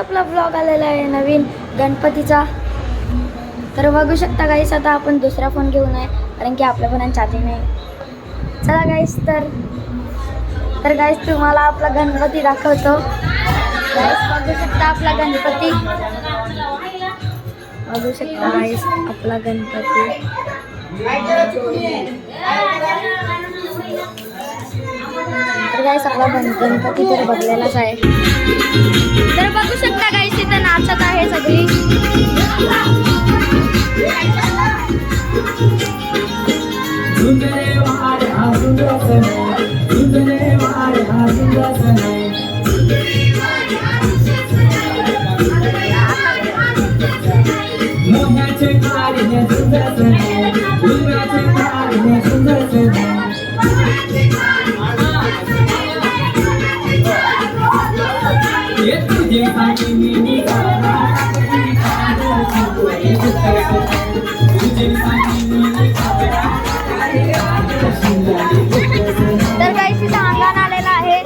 आपला ब्लॉग आलेला आहे नवीन गणपतीचा. तर बघू शकता गाईस, आता आपण दुसरा फोन घेऊ नये कारण की आपल्या फोनात चार्जिंग नाही. चला गाईस, तर गाईस तुम्हाला आपला गणपती दाखवतो. गाईस बघू शकता आपला गणपती, बघू शकता गाईस आपला गणपती. तर गाईस आपला गणपती तर बदलेलाच आहे. तर बघू शकता गाईस इथं नाचत आहे सगळी. तर गाईस इथं अंगण आलेला आहे.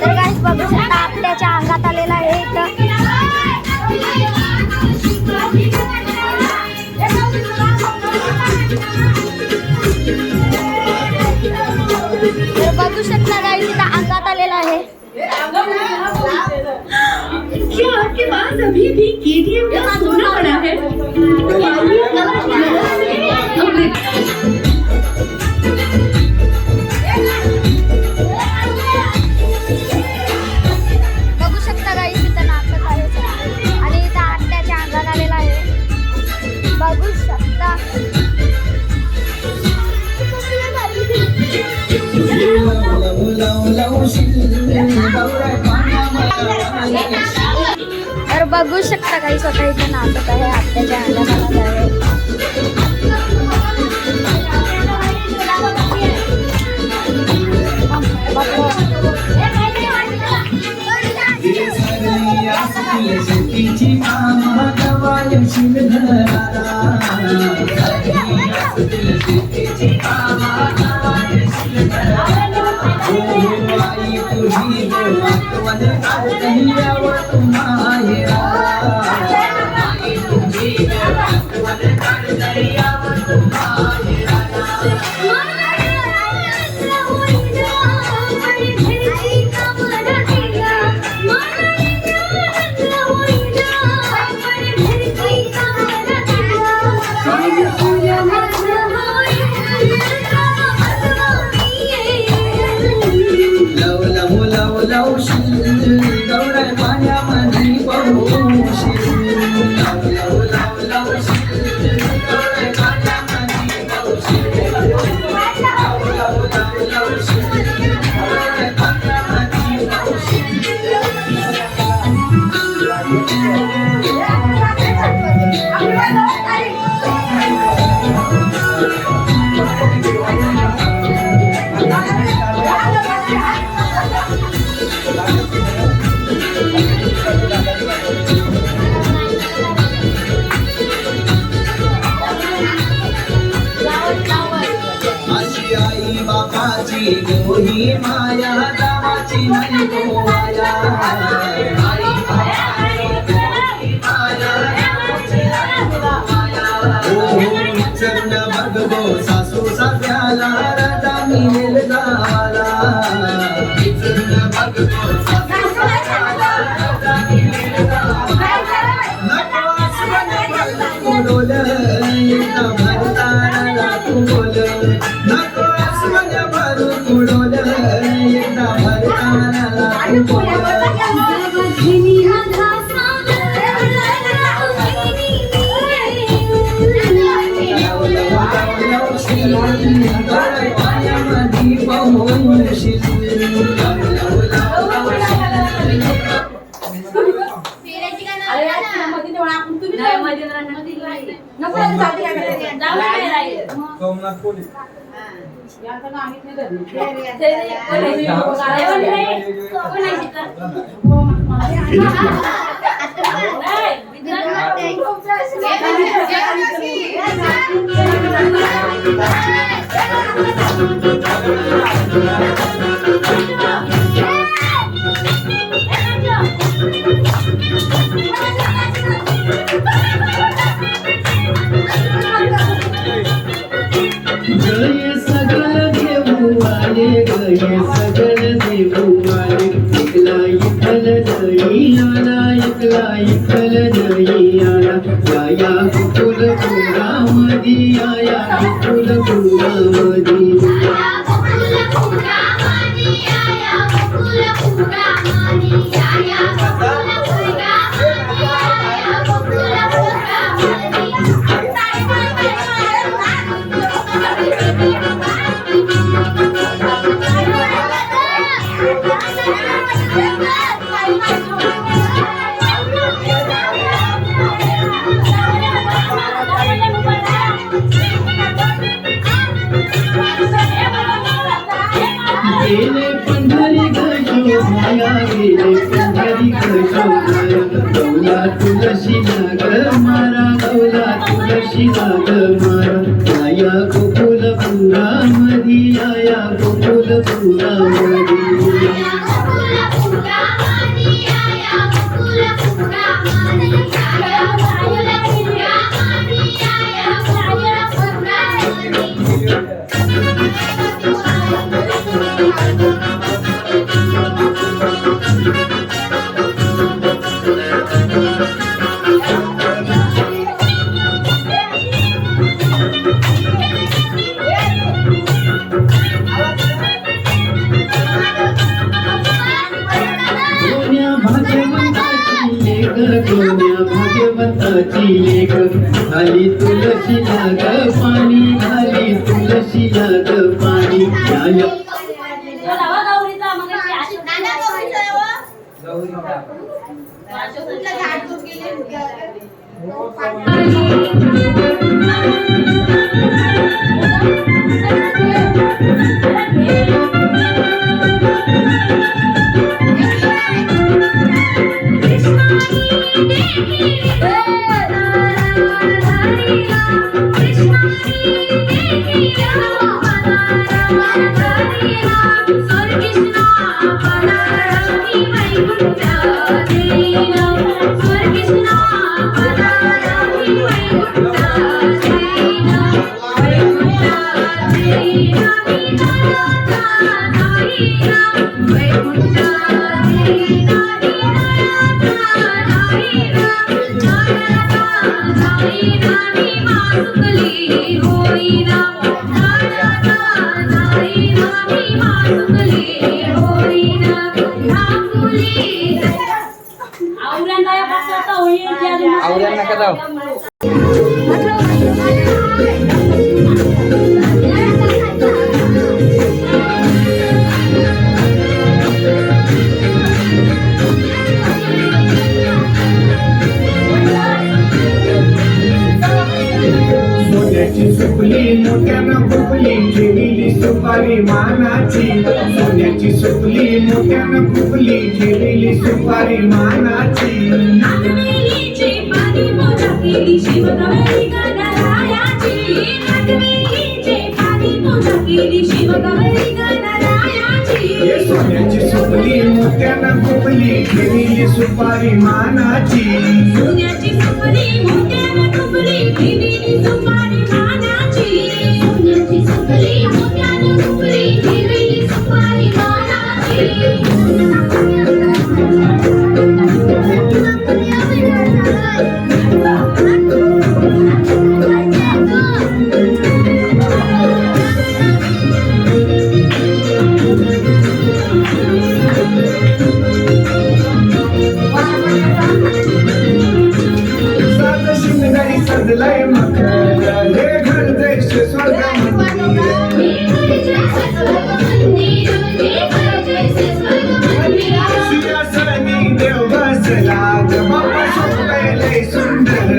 तर गाईस बघू शकता आपल्याच्या अंगात आलेला आहे इथं. तर बघू शकता गाईस इथं अंगात आलेला आहे. क्या आपके पास अभी भी KTM का सोना पड़ा है? बघू शकता गाईस इथं नाचत आहे आणि इथं आत्याच्या अंगात आलेला आहे. बघू शकता. तर बघू शकता काही स्वतः इथे नाचत आहे, आत्याच्या अंगात आहे. माया दावाची नाही तो माया. चरण बघगो सासू सासऱ्याला राजा मिळेल गावाला. चरण बघगो सासू सासऱ्याला राजा मिळेल गावाला. नको आसमान बोल एकदा भरताना तू बोल. नको आसमान भरून उडवल एकदा भरताना तू बोल. बुवाले एकला इथल नाही आला एकला इथल नाही आला या गोकुलपुरामधी या गोकुलपुरामधी गेले पंढरी गशोभाया गेले पंढरी गशोभाया गौला तुळशीला ग मारा गौला तुळशीला ग मारा या गोकुलपुरामधी या गोकुलपुरामधी भाग्यवंताची लेख घाली तुळशीला ग पाणी घाली तुळशीला ग पाणी आवऱ्यांना का जाऊ सोन्याची सुपली मोठ्यानं खुपली ठेवली सुपारी मानाची सोन्याची सुपली मोठ्यानं खुपली ठेवली सुपारी मानाची सोन्याची सुपली मोठ्यानं खुपली ठेवली सुपारी मानाची सोन्याची सुपली मोठ्यानं खुपली ठेवली सुपारी मानाची सोन्याची सुपली मोठ्यानं खुपली ठेवली सुपारी मानाची सजलय मखर हे घर देश सिंहासनी देव बसला ग बाबा शोभलय सुंदर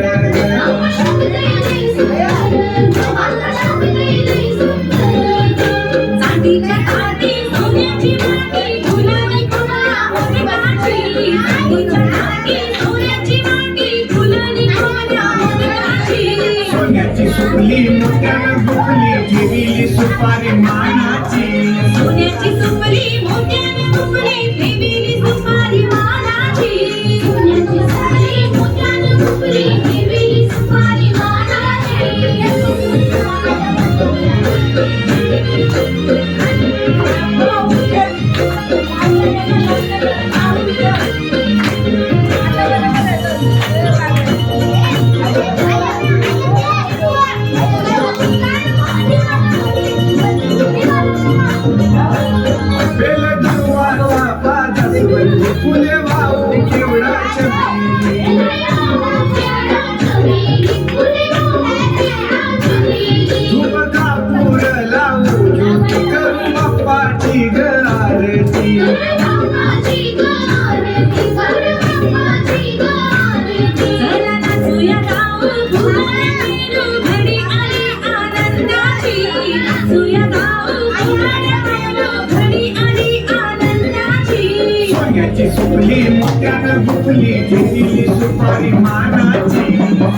सोन्याची सुपली मोत्यानं गुपली दिली सुपारी मानाची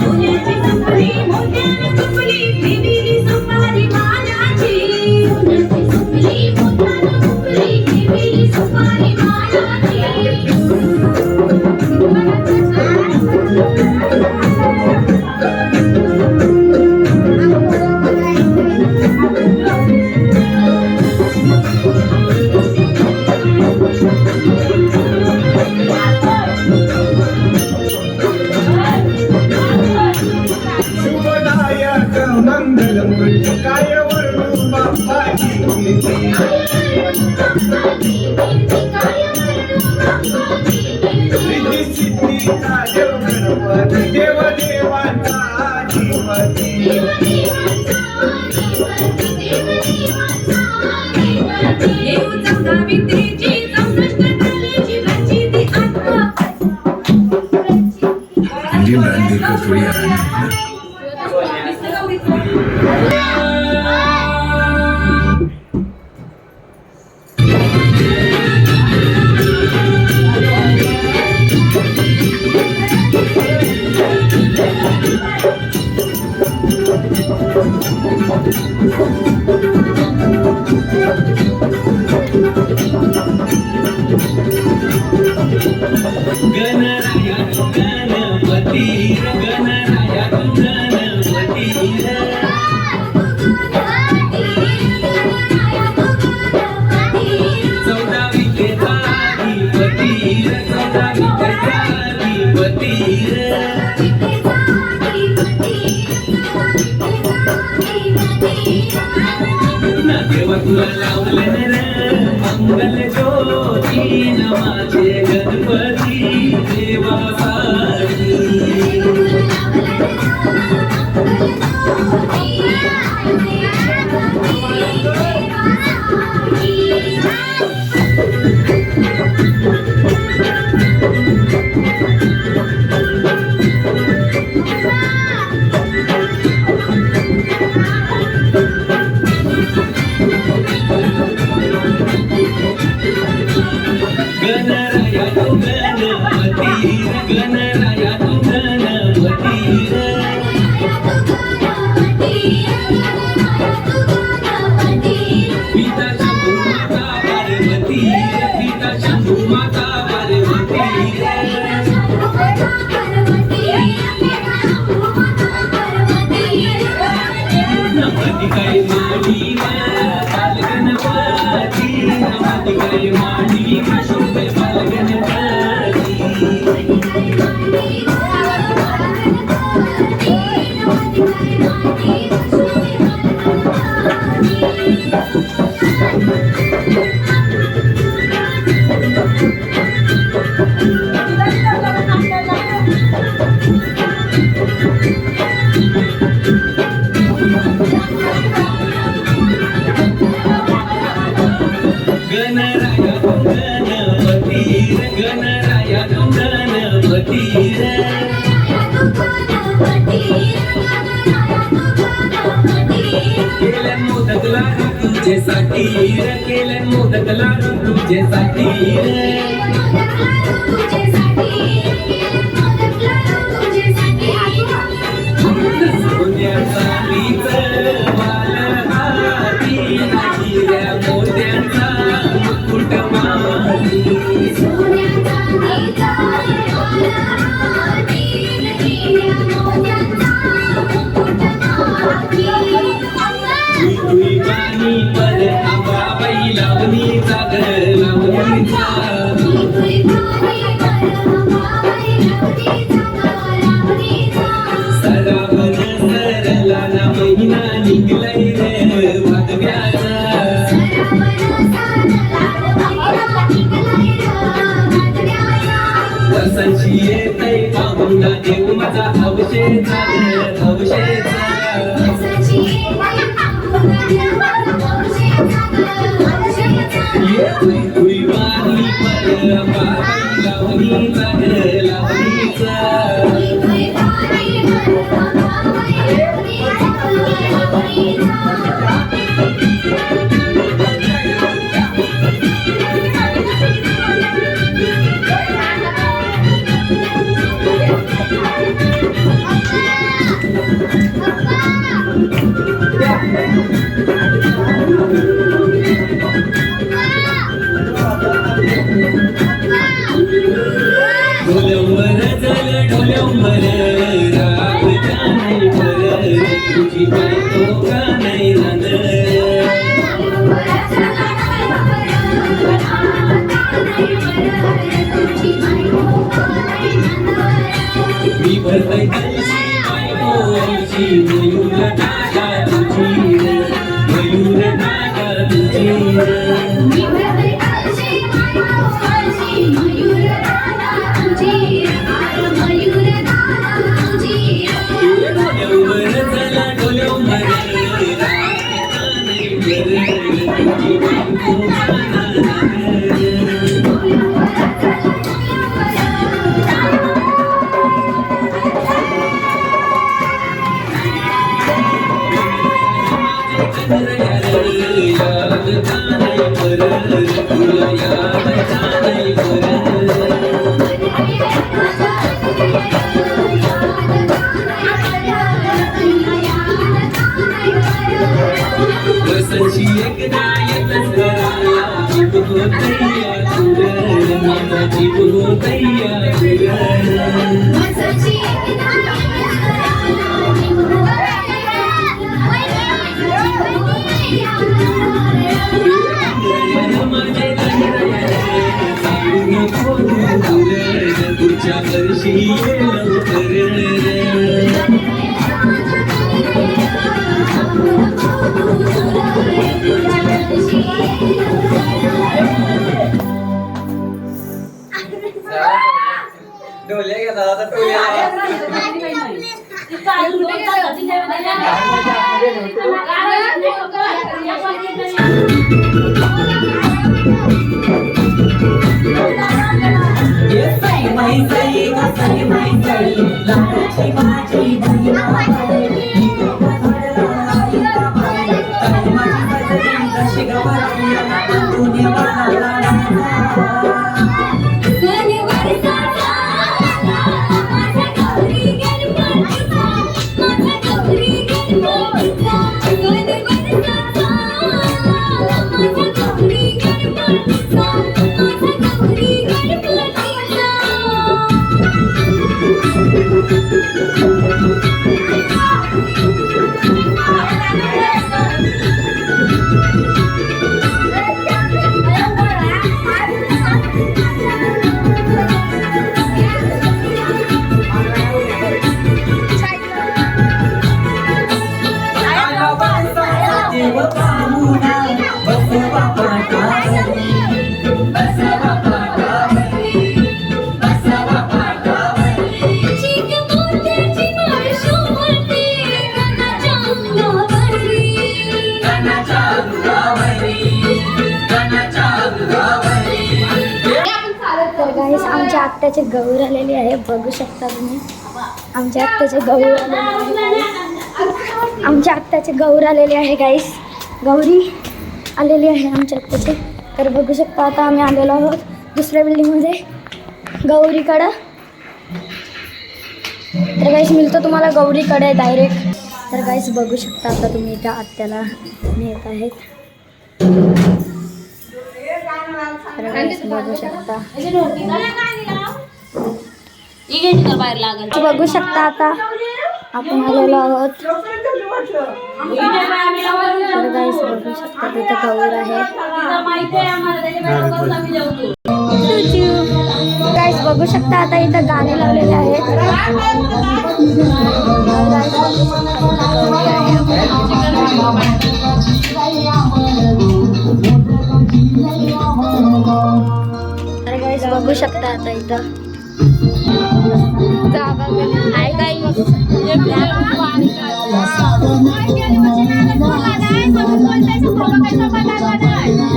सोन्याची सुपारी मोत्यानं गुंफली दिली सुपारी मानाची सोन्याची सुपारी मोत्यानं गुंफली दिली सुपारी मानाची शुभदायक मंगलमय काय वर्णू बाप्पाची रिद्धी सिद्धीचा देव गणपती देव देवांचा अधिपती देव चौदावित्रीची 64 कलेची प्रचिती आत्मा इंडियन ब्रांड देखकर थोड़ी आराम है गणराया गणपती गणराया गणपती चौदा विद्येचा अधिपती चौदा विद्येचा अधिपती ना देवा तुला लावलं रे मंगल ज्योती न माझे गणपती देवासाठी गणराया तू गणपती गणराया तू गणपती पिता शंभू माता पार्वती पिता शंभू माता पार्वती नमती काय माडी बाल गणपती नमती काय माडी शुभ बाल गणपती गणराया तू गणपती गणराया तू गणपती केल्या मोदक लाडू तुझ्यासाठी केल्या मोदक लाडू तुझ्यासाठी सोन्याचा मीच वाल हाती हिऱ्या मोत्यांचा मुकुट माती तुई पाणी पर आंबाबाई लावणीचा घर लावणीचा सरावन सरला ना महिना निघलाय रे वादव्याचा वर्षांची येतय पाहुणा देव माझा हौशेचा हौशेचा तुई वारली पर आंबाबाई लावणीचा घर लावणीचा ढोल्यावर झालं ढोल्यावर राग नाही बर तुझी बायको का नाही राहणार मी भरतय कळशी बायको आमची मयूर नागा तुझी मयूर नागा तुझी ढोल्यावर झालं ढोल्यावर राग नाही बर तुझी बायको का नाही राहणार बसायची एकदा येतच घराला जीव होतैया तुरं माझा जीव होतैया तुझ्या वर्षी ढोले घेतला आता आमच्या आत्याचे गौर आलेली आहे, बघू शकता तुम्ही. आमच्या आत्याचे गौर आलेले आहे. आमच्या आत्याचे गौर आलेले आहे गाईस. गौरी आलेली आहे आमच्या आत्याचे. तर बघू शकता आता आम्ही आलेलो आहोत दुसऱ्या बिल्डिंगमध्ये गौरीकडं. तर गाईस मिळतो तुम्हाला गौरीकडे डायरेक्ट. तर गाईस बघू शकता आता तुम्ही त्या आत्याला नेत आहेत. बघू शकता बघू शकता आता आपण आलेलो आहोत. तर गाईस बघू शकता तिथे गौर आहे. गाईस बघू शकता आता इथं गाणे लावलेले आहेत. तर गाईस बघू शकता आता इथं आहे काय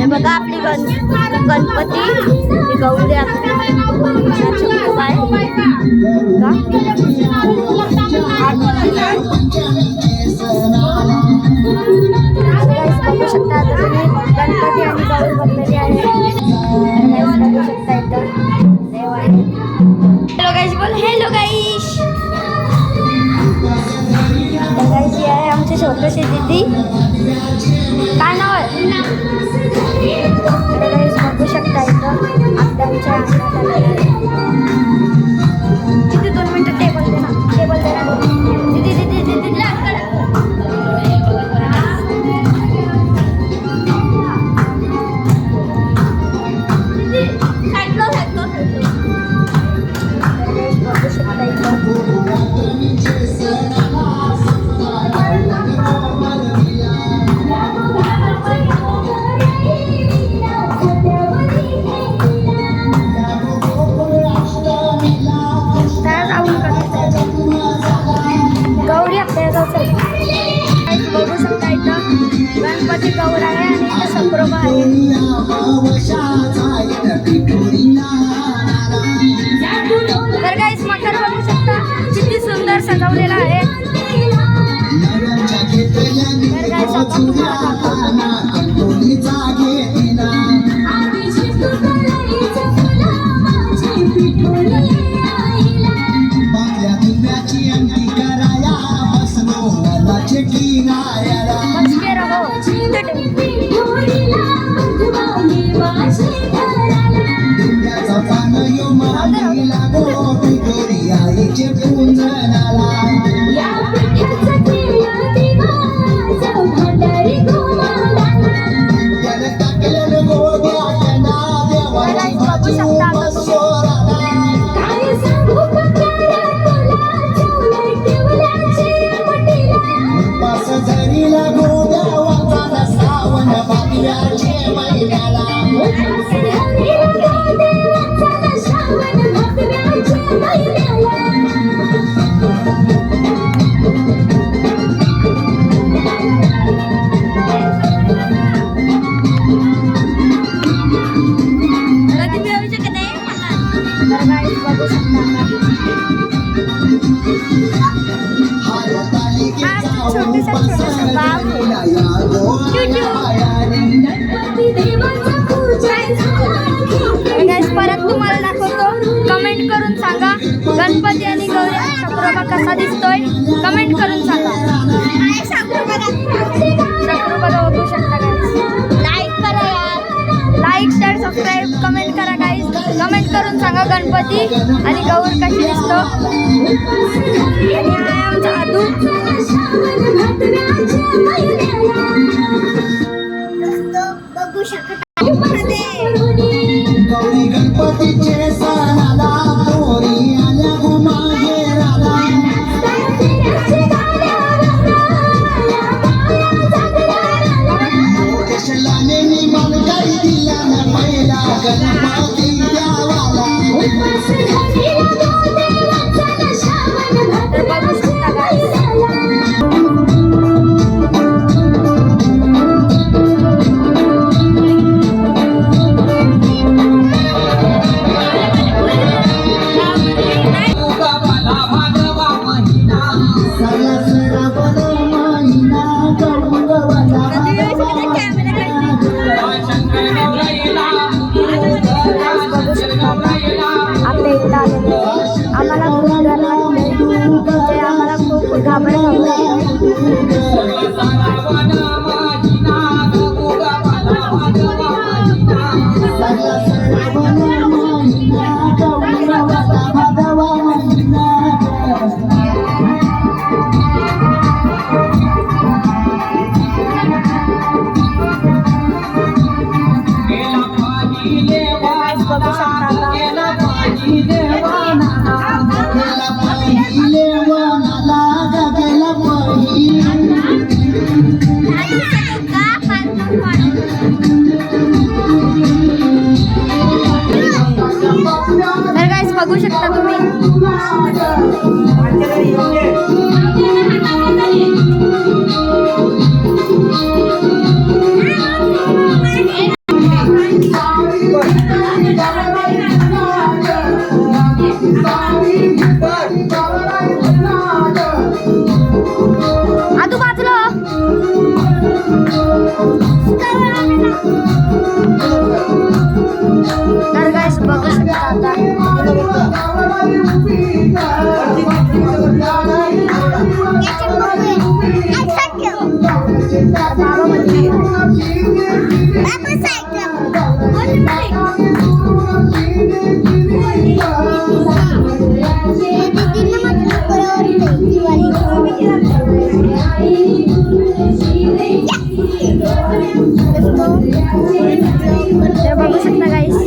बघा आपली गणपती गौरी बघू शकता आता तुम्ही गणपती आणि गौरी बघलेली आहे. बघू शकता इथं देव आहे. हॅलो गाईस बोल हॅलो गाईस. गाईस ही आहे आमची छोटीशी दीदी. काय नाव आहे? गाईस बघू शकता इथं तर गाईस मकर बघू शकता किती सुंदर सजवलेला आहे. तर गाईस आता तुम्हाला बचके रहो. परत तुम्हाला दाखवतो. कमेंट करून सांगा गणपती आणि गौरी शंकरोबा कसा दिसतोय. कमेंट करून सांगा. शंकरोबा बघू शकता गाईस. लाईक करा यार. लाईक शेअर सबस्क्राईब कमेंट करा गाईस. कमेंट करून सांगा गणपती आणि गौर कशी दिसतो. आणि हा आहे आमचा आदू. बघू शकता गौरी गणपतीचे सणाला पोरी आल्या घुमाहेराला कशालाने मी मन काही दिला न पहिला गणपती द्यावाला. तर बघू शकता गाईस. आपल्या इथं आलेले आम्हाला खूप डर वाटतंय. म्हणजे आम्हाला खूप घाबरट वाटतंय. बघू शकता तर गाईस बघू शकता तुम्ही. आजू बाजूला तर गाईस बघू शकता आता. तर बघू शकता गाईस.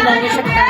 बघू शकता